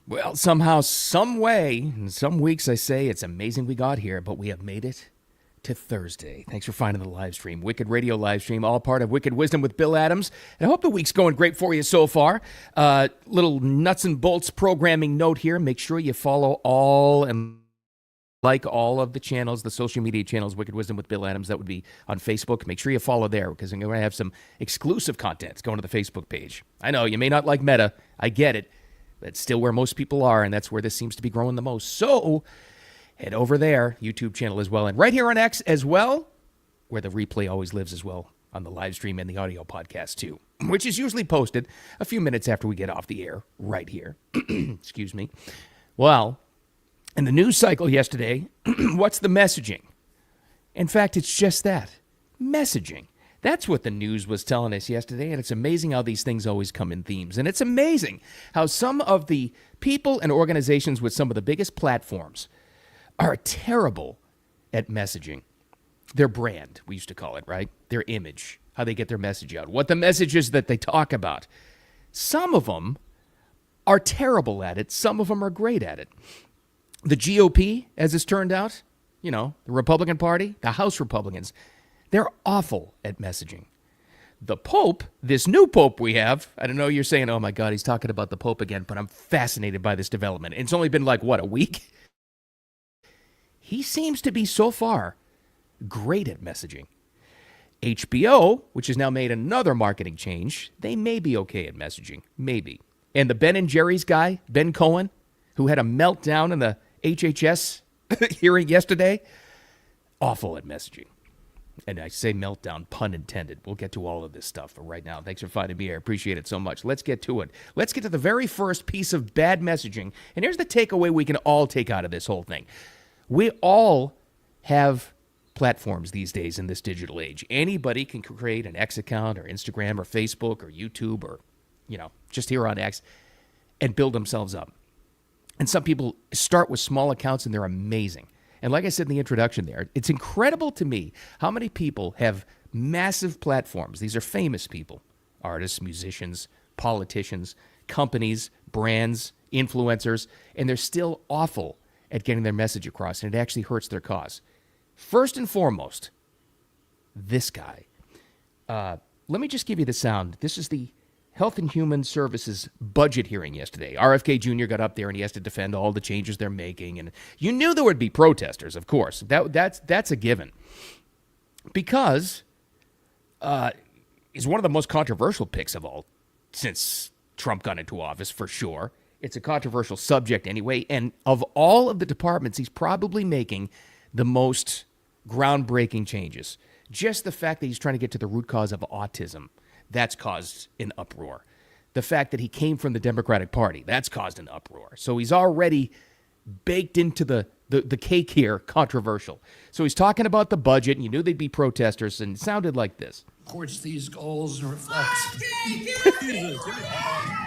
Well, somehow, some way, in some weeks I say it's amazing we got here, but we have made it to Thursday. Thanks for finding the live stream. Wicked Radio live stream, all part of Wicked Wisdom with Bill Adams. And I hope the week's going great for you so far. Little nuts and bolts programming note here. Make sure you follow all and like all of the channels, the social media channels, Wicked Wisdom with Bill Adams. That would be on Facebook. Make sure you follow there because I'm going to have some exclusive content going to the Facebook page. I know you may not like Meta. I get it. That's still where most people are, and that's where this seems to be growing the most. So head over there, YouTube channel as well, and right here on X as well, where the replay always lives as well on the live stream and the audio podcast too, which is usually posted a few minutes after we get off the air right here. Excuse me. Well, in the news cycle yesterday, what's the messaging? In fact, it's just that, messaging. That's what the news was telling us yesterday, and it's amazing how these things always come in themes. And it's amazing how some of the people and organizations with some of the biggest platforms are terrible at messaging. Their brand, we used to call it, right? Their image, how they get their message out, what the message is that they talk about. Some of them are terrible at it. Some of them are great at it. The GOP, as it's turned out, the Republican Party, the House Republicans, they're awful at messaging. The Pope, this new Pope we have, I don't know, you're saying, oh my God, he's talking about the Pope again, but I'm fascinated by this development. It's only been a week? He seems to be so far great at messaging. HBO, which has now made another marketing change, they may be okay at messaging, maybe. And the Ben and Jerry's guy, Ben Cohen, who had a meltdown in the HHS hearing yesterday, awful at messaging. And I say meltdown, pun intended. We'll get to all of this stuff. But right now, thanks for finding me here. I appreciate it so much. Let's get to it. Let's get to the very first piece of bad messaging. And here's the takeaway we can all take out of this whole thing. We all have platforms these days in this digital age. Anybody can create an X account or Instagram or Facebook or YouTube or, just here on X and build themselves up. And some people start with small accounts and they're amazing. And like I said in the introduction there, it's incredible to me how many people have massive platforms. These are famous people, artists, musicians, politicians, companies, brands, influencers, and they're still awful at getting their message across, and it actually hurts their cause. First and foremost, this guy. Let me just give you the sound. This is the Health and Human Services budget hearing yesterday. RFK Jr. got up there and he has to defend all the changes they're making. And you knew there would be protesters, of course. That's a given. Because he's one of the most controversial picks of all since Trump got into office, for sure. It's a controversial subject anyway. And of all of the departments, he's probably making the most groundbreaking changes. Just the fact that he's trying to get to the root cause of autism, that's caused an uproar. The fact that he came from the Democratic Party, that's caused an uproar. So he's already baked into the cake here, controversial. So he's talking about the budget, and you knew they'd be protesters, and it sounded like this. Supports these goals and reflects.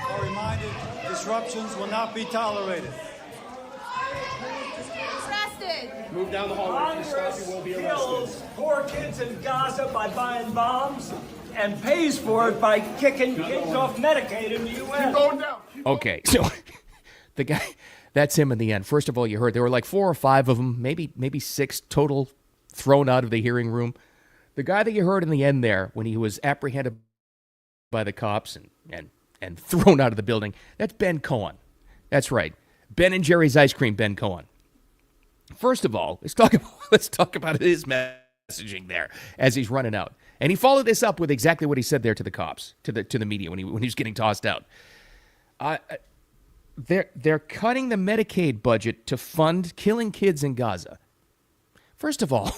Are reminded disruptions will not be tolerated. Move down the hallway. If you stop, you will be arrested. Kills poor kids in Gaza by buying bombs and pays for it by kicking kids off Medicaid in the U.S. Keep going down. Okay, so the guy, that's him in the end. First of all, you heard there were like 4 or 5 of them, maybe 6 total thrown out of the hearing room. The guy that you heard in the end there, when he was apprehended by the cops and thrown out of the building, that's Ben Cohen. That's right. Ben and Jerry's Ice Cream, Ben Cohen. First of all, let's talk about his messaging there as he's running out. And he followed this up with exactly what he said there to the cops, to the media when he was getting tossed out. They're cutting the Medicaid budget to fund killing kids in Gaza. First of all,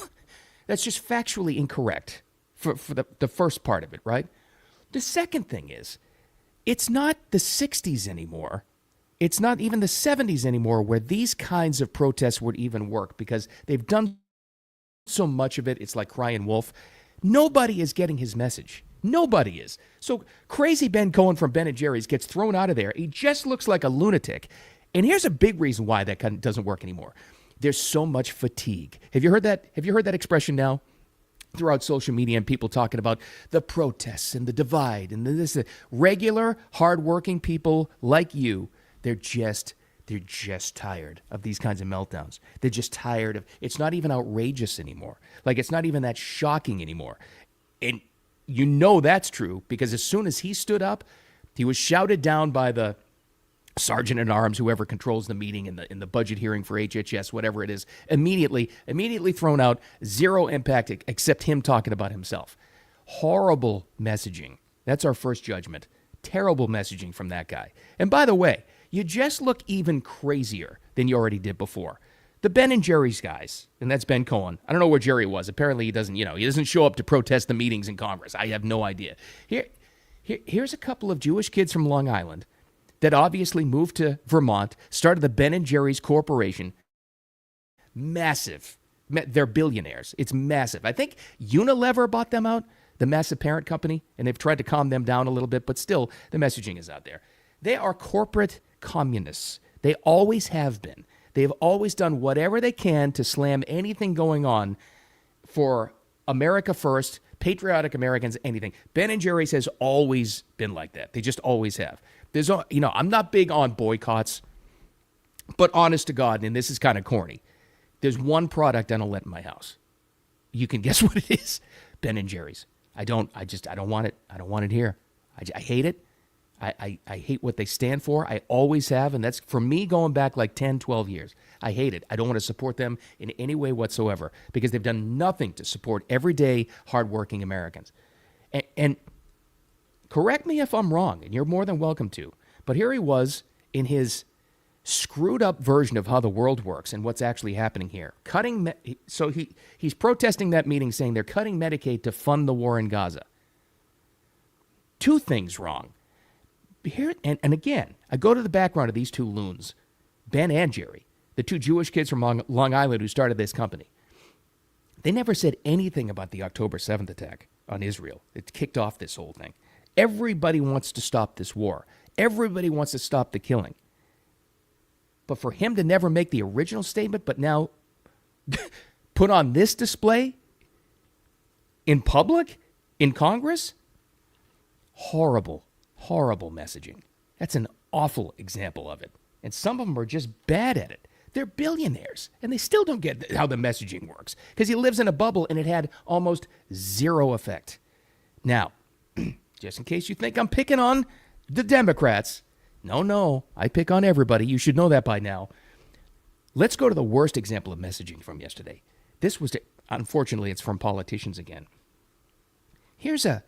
that's just factually incorrect for the first part of it, right? The second thing is, it's not the 60s anymore. It's not even the 70s anymore where these kinds of protests would even work because they've done so much of it. It's like crying wolf. Nobody is getting his message. Nobody is. So crazy Ben Cohen from Ben & Jerry's gets thrown out of there. He just looks like a lunatic. And here's a big reason why that kind of doesn't work anymore. There's so much fatigue. Have you heard that? Have you heard that expression now? Throughout social media and people talking about the protests and the divide and this regular, hardworking people like you, they're just They're just tired of these kinds of meltdowns. They're just tired of, it's not even outrageous anymore. Like, it's not even that shocking anymore. And you know that's true because as soon as he stood up, he was shouted down by the sergeant at arms, whoever controls the meeting in the budget hearing for HHS, whatever it is, immediately thrown out, zero impact except him talking about himself. Horrible messaging. That's our first judgment. Terrible messaging from that guy. And by the way, you just look even crazier than you already did before. The Ben and Jerry's guys, and that's Ben Cohen. I don't know where Jerry was. Apparently he doesn't show up to protest the meetings in Congress. I have no idea. Here's a couple of Jewish kids from Long Island that obviously moved to Vermont, started the Ben and Jerry's Corporation. Massive. They're billionaires. It's massive. I think Unilever bought them out, the massive parent company, and they've tried to calm them down a little bit, but still, the messaging is out there. They are corporate communists. They always have been. They've always done whatever they can to slam anything going on for America first, patriotic Americans, anything. Ben and Jerry's has always been like that. They just always have. I'm not big on boycotts, but honest to God, and this is kind of corny, there's one product I don't let in my house. You can guess what it is. Ben and Jerry's. I don't want it. I don't want it here. I hate it. I hate what they stand for. I always have, and that's, for me, going back like 10, 12 years. I hate it. I don't want to support them in any way whatsoever because they've done nothing to support everyday, hardworking Americans. And correct me if I'm wrong, and you're more than welcome to, but here he was in his screwed up version of how the world works and what's actually happening here. He's protesting that meeting saying they're cutting Medicaid to fund the war in Gaza. Two things wrong. Here, and again, I go to the background of these two loons, Ben and Jerry, the two Jewish kids from Long Island who started this company. They never said anything about the October 7th attack on Israel. It kicked off this whole thing. Everybody wants to stop this war. Everybody wants to stop the killing. But for him to never make the original statement, but now put on this display in public, in Congress, horrible messaging. That's an awful example of it. And some of them are just bad at it. They're billionaires, and they still don't get how the messaging works because he lives in a bubble, and it had almost zero effect. Now, just in case you think I'm picking on the Democrats, no, I pick on everybody. You should know that by now. Let's go to the worst example of messaging from yesterday. Unfortunately, it's from politicians again. Here's a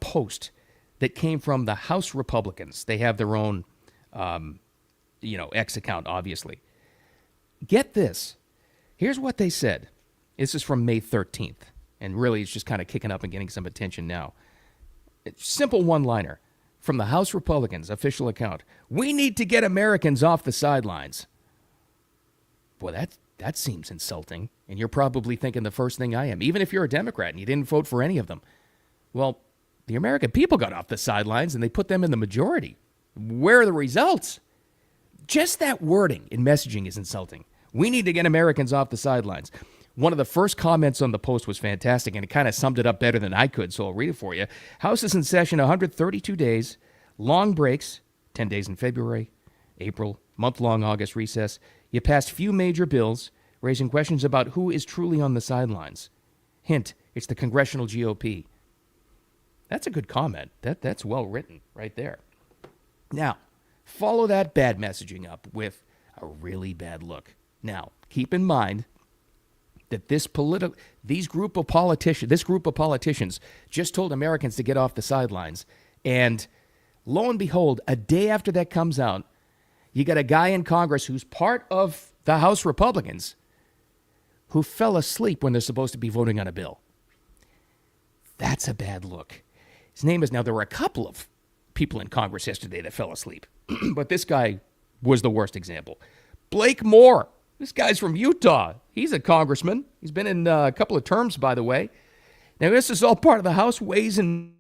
post that came from the House Republicans. They have their own, X account, obviously. Get this. Here's what they said. This is from May 13th, and really it's just kind of kicking up and getting some attention now. Simple one-liner from the House Republicans' official account. We need to get Americans off the sidelines. Boy, that seems insulting, and you're probably thinking the first thing I am, even if you're a Democrat and you didn't vote for any of them. Well, the American people got off the sidelines, and they put them in the majority. Where are the results? Just that wording in messaging is insulting. We need to get Americans off the sidelines. One of the first comments on the post was fantastic, and it kind of summed it up better than I could, so I'll read it for you. House is in session 132 days, long breaks, 10 days in February, April, month-long August recess. You passed few major bills, raising questions about who is truly on the sidelines. Hint, it's the congressional GOP. That's a good comment. That's well written right there. Now, follow that bad messaging up with a really bad look. Now, keep in mind that this group of politicians just told Americans to get off the sidelines. And lo and behold, a day after that comes out, you got a guy in Congress who's part of the House Republicans who fell asleep when they're supposed to be voting on a bill. That's a bad look. His name is, now there were a couple of people in Congress yesterday that fell asleep, but this guy was the worst example. Blake Moore. This guy's from Utah. He's a congressman. He's been in a couple of terms, by the way. Now, this is all part of the House Ways and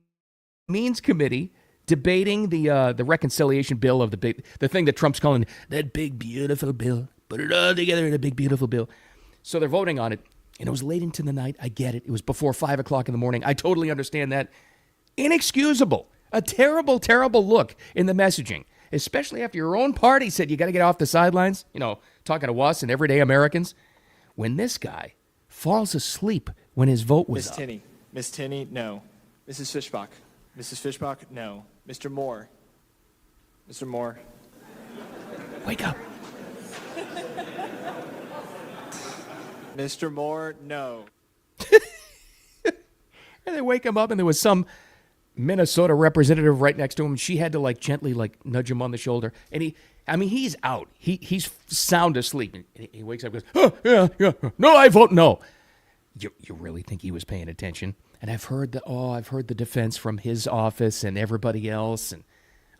Means Committee debating the reconciliation bill of the thing that Trump's calling that big, beautiful bill. Put it all together in a big, beautiful bill. So they're voting on it, and it was late into the night. I get it. It was before 5 o'clock in the morning. I totally understand that. Inexcusable. A terrible, terrible look in the messaging. especially after your own party said you got to get off the sidelines, talking to us and everyday Americans. When this guy falls asleep when his vote was up. Miss Tinney, no. Mrs. Fishbach, no. Mr. Moore. Wake up. Mr. Moore, no. And they wake him up, and there was some Minnesota representative right next to him. And she had to gently nudge him on the shoulder. And he's out. He's sound asleep. And he wakes up and goes, oh, yeah. No, I vote no. You really think he was paying attention? And I've heard the defense from his office and everybody else, and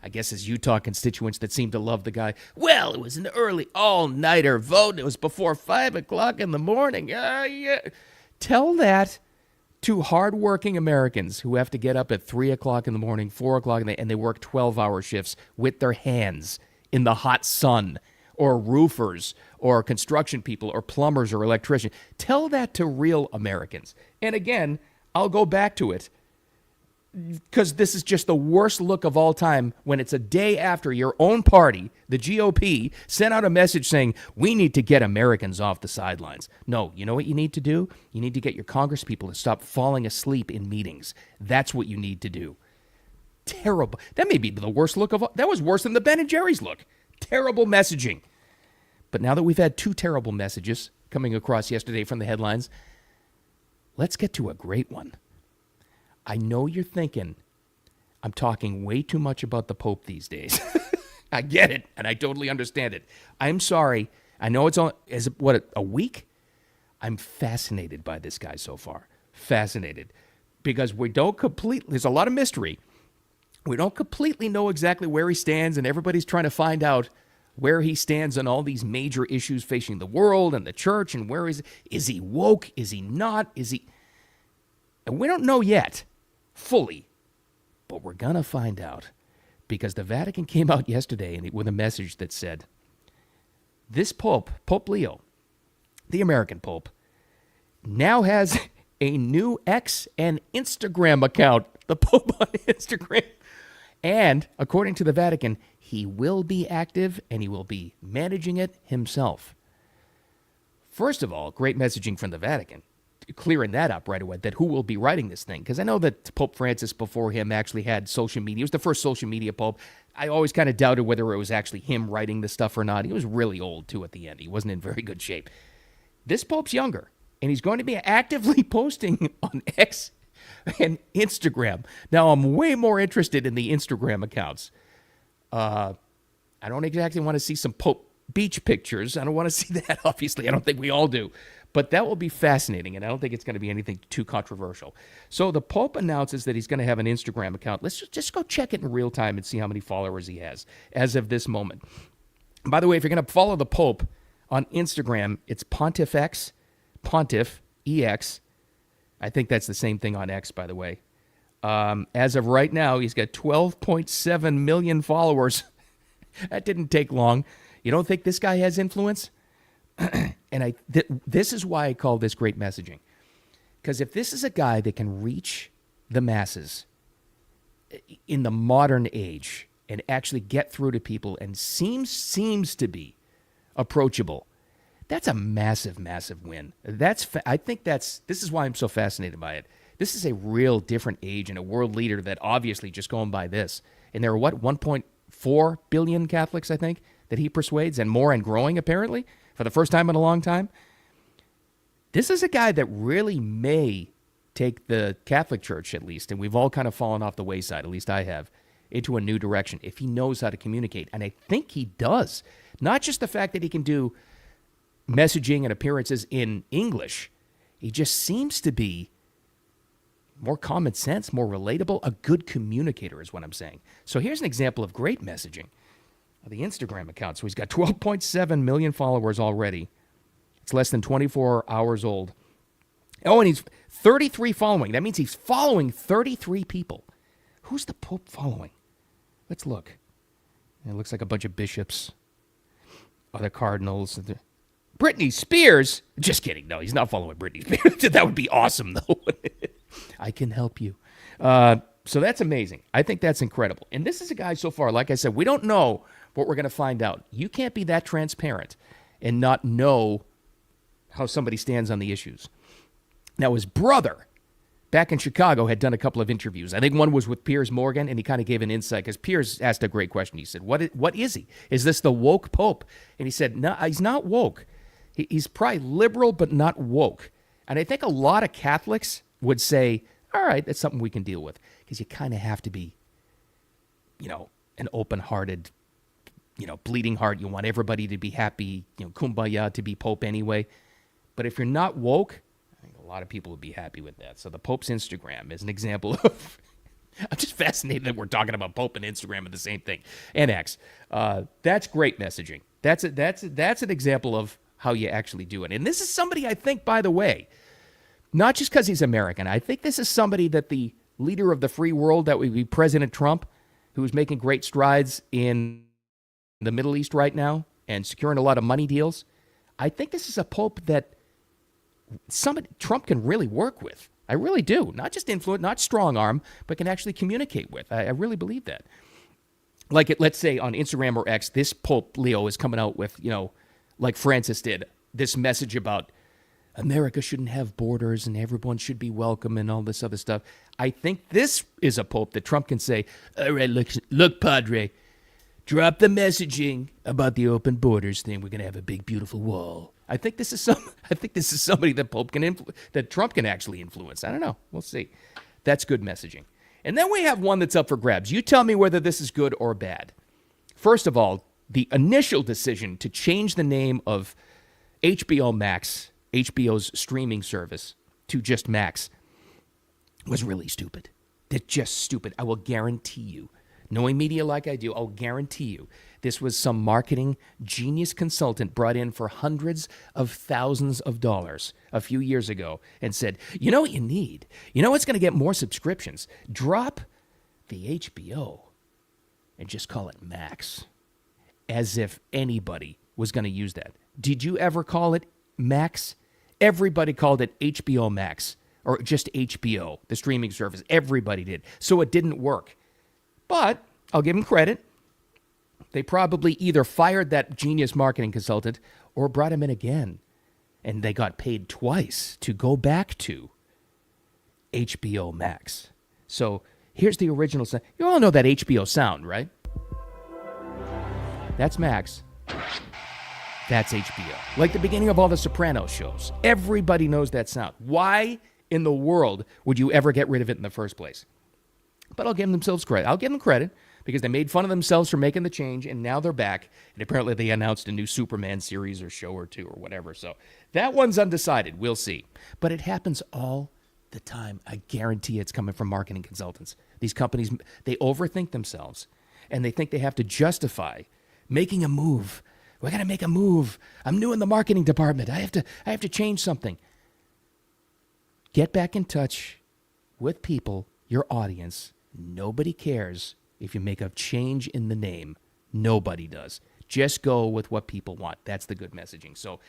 I guess his Utah constituents that seem to love the guy. Well, it was an early all-nighter vote. And it was before 5 o'clock in the morning. Yeah. Tell that to hardworking Americans who have to get up at 3 o'clock in the morning, 4 o'clock, and they work 12-hour shifts with their hands in the hot sun, or roofers, or construction people, or plumbers, or electricians. Tell that to real Americans. And again, I'll go back to it, because this is just the worst look of all time when it's a day after your own party, the GOP, sent out a message saying, we need to get Americans off the sidelines. No, you know what you need to do? You need to get your congresspeople to stop falling asleep in meetings. That's what you need to do. Terrible. That may be the worst look of all. That was worse than the Ben and Jerry's look. Terrible messaging. But now that we've had two terrible messages coming across yesterday from the headlines, let's get to a great one. I know you're thinking, I'm talking way too much about the Pope these days. I get it, and I totally understand it. I'm sorry. I know it's a week? I'm fascinated by this guy so far. Fascinated. Because there's a lot of mystery. We don't completely know exactly where he stands, and everybody's trying to find out where he stands on all these major issues facing the world and the church, and where is he woke? Is he not? And we don't know yet. Fully, but we're gonna find out, because the Vatican came out yesterday with a message that said, this Pope Leo, the American Pope, now has a new X and Instagram account, the Pope on Instagram, and according to the Vatican, he will be active and he will be managing it himself. First of all, great messaging from the Vatican, clearing that up right away, that who will be writing this thing. Because I know that Pope Francis before him actually had social media. He was the first social media pope. I always kind of doubted whether it was actually him writing the stuff or not. He was really old, too, at the end. He wasn't in very good shape. This Pope's younger, and he's going to be actively posting on X and Instagram. Now, I'm way more interested in the Instagram accounts. I don't exactly want to see some Pope beach pictures. I don't want to see that, obviously. I don't think we all do. But that will be fascinating, and I don't think it's going to be anything too controversial. So the Pope announces that he's going to have an Instagram account. Let's just go check it in real time and see how many followers he has as of this moment. By the way, if you're going to follow the Pope on Instagram, it's Pontifex, Pontiff, EX. I think that's the same thing on X, by the way. As of right now, he's got 12.7 million followers. That didn't take long. You don't think this guy has influence? And this is why I call this great messaging. Because if this is a guy that can reach the masses in the modern age and actually get through to people and seems to be approachable, that's a massive, massive win. I think this is why I'm so fascinated by it. This is a real different age and a world leader that obviously just going by this. And there are 1.4 billion Catholics, I think, that he persuades, and more, and growing apparently, for the first time in a long time. This is a guy that really may take the Catholic Church, at least, and we've all kind of fallen off the wayside, at least I have, into a new direction if he knows how to communicate. And I think he does. Not just the fact that he can do messaging and appearances in English. He just seems to be more common sense, more relatable, a good communicator is what I'm saying. So here's an example of great messaging. The Instagram account. So he's got 12.7 million followers already. It's less than 24 hours old. Oh, and he's 33 following. That means he's following 33 people. Who's the Pope following? Let's look. It looks like a bunch of bishops, other cardinals. Britney Spears? Just kidding. No, he's not following Britney Spears. That would be awesome, though. I can help you. So that's amazing. I think that's incredible. And this is a guy so far, like I said, we don't know what we're going to find out. You can't be that transparent and not know how somebody stands on the issues. Now, his brother, back in Chicago, had done a couple of interviews. I think one was with Piers Morgan, and he kind of gave an insight because Piers asked a great question. He said, what is he? Is this the woke pope? And he said, no, he's not woke. He's probably liberal, but not woke. And I think a lot of Catholics would say, all right, that's something we can deal with, because you kind of have to be, an open-hearted, bleeding heart. You want everybody to be happy, kumbaya, to be pope anyway. But if you're not woke, I think a lot of people would be happy with that. So the Pope's Instagram is an example of, I'm just fascinated that we're talking about Pope and Instagram are the same thing, and X. That's great messaging. That's an example of how you actually do it. And this is somebody, I think, by the way, not just because he's American. I think this is somebody that the leader of the free world, that would be President Trump, who's making great strides in the Middle East right now and securing a lot of money deals. I think this is a pope that Trump can really work with. I really do. Not just influence, not strong arm, but can actually communicate with. I really believe that. Like, let's say on Instagram or X, this Pope Leo is coming out with, like Francis did, this message about America shouldn't have borders and everyone should be welcome and all this other stuff. I think this is a pope that Trump can say, all right, look, Padre, drop the messaging about the open borders thing. We're going to have a big, beautiful wall. I think this is somebody that that Trump can actually influence. I don't know. We'll see. That's good messaging. And then we have one that's up for grabs. You tell me whether this is good or bad. First of all, the initial decision to change the name of HBO Max, HBO's streaming service, to just Max was really stupid. They're just stupid. I will guarantee you, knowing media like I do, I'll guarantee you, this was some marketing genius consultant brought in for hundreds of thousands of dollars a few years ago and said, you know what you need? You know what's going to get more subscriptions? Drop the HBO and just call it Max. As if anybody was going to use that. Did you ever call it Max? Everybody called it HBO Max, or just HBO, the streaming service. Everybody did. So it didn't work. But I'll give them credit. They probably either fired that genius marketing consultant or brought him in again. And they got paid twice to go back to HBO Max. So here's the original sound. You all know that HBO sound, right? That's Max. That's HBO. Like the beginning of all the Sopranos shows. Everybody knows that sound. Why in the world would you ever get rid of it in the first place? But I'll give themselves credit. I'll give them credit because they made fun of themselves for making the change, and now they're back. And apparently they announced a new Superman series or show or two or whatever. So that one's undecided. We'll see. But it happens all the time. I guarantee it's coming from marketing consultants. These companies, they overthink themselves, and they think they have to justify making a move. We're going to make a move. I'm new in the marketing department. I have to change something. Get back in touch with people, your audience. Nobody cares if you make a change in the name. Nobody does. Just go with what people want. That's the good messaging. So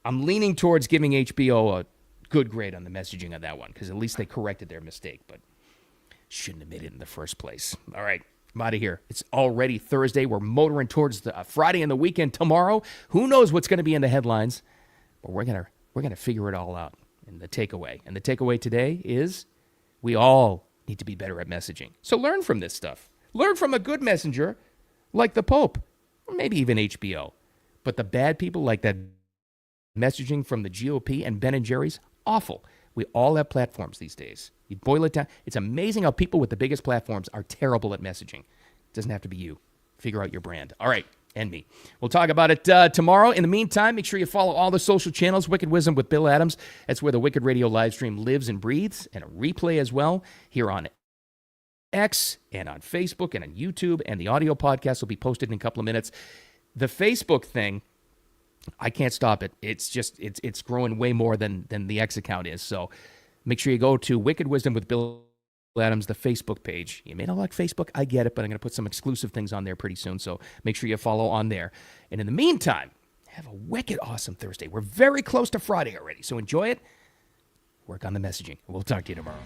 I'm leaning towards giving HBO a good grade on the messaging of that one, because at least they corrected their mistake, but shouldn't have made it in the first place. All right. I'm out of here. It's already Thursday. We're motoring towards the Friday and the weekend tomorrow. Who knows what's going to be in the headlines? But we're gonna figure it all out. And the takeaway today is we all need to be better at messaging. So learn from this stuff. Learn from a good messenger like the Pope, or maybe even HBO. But the bad people, like that messaging from the GOP and Ben & Jerry's, awful. We all have platforms these days. You boil it down. It's amazing how people with the biggest platforms are terrible at messaging. It doesn't have to be you. Figure out your brand. All right, and me. We'll talk about it tomorrow. In the meantime, make sure you follow all the social channels. Wicked Wisdom with Bill Adams. That's where the Wicked Radio live stream lives and breathes, and a replay as well here on X and on Facebook and on YouTube. And the audio podcast will be posted in a couple of minutes. The Facebook thing, I can't stop it. It's just, it's growing way more than the X account is. So make sure you go to Wicked Wisdom with Bill Adams, the Facebook page. You may not like Facebook, I get it, but I'm going to put some exclusive things on there pretty soon. So make sure you follow on there. And in the meantime, have a wicked awesome Thursday. We're very close to Friday already, so enjoy it. Work on the messaging. We'll talk to you tomorrow.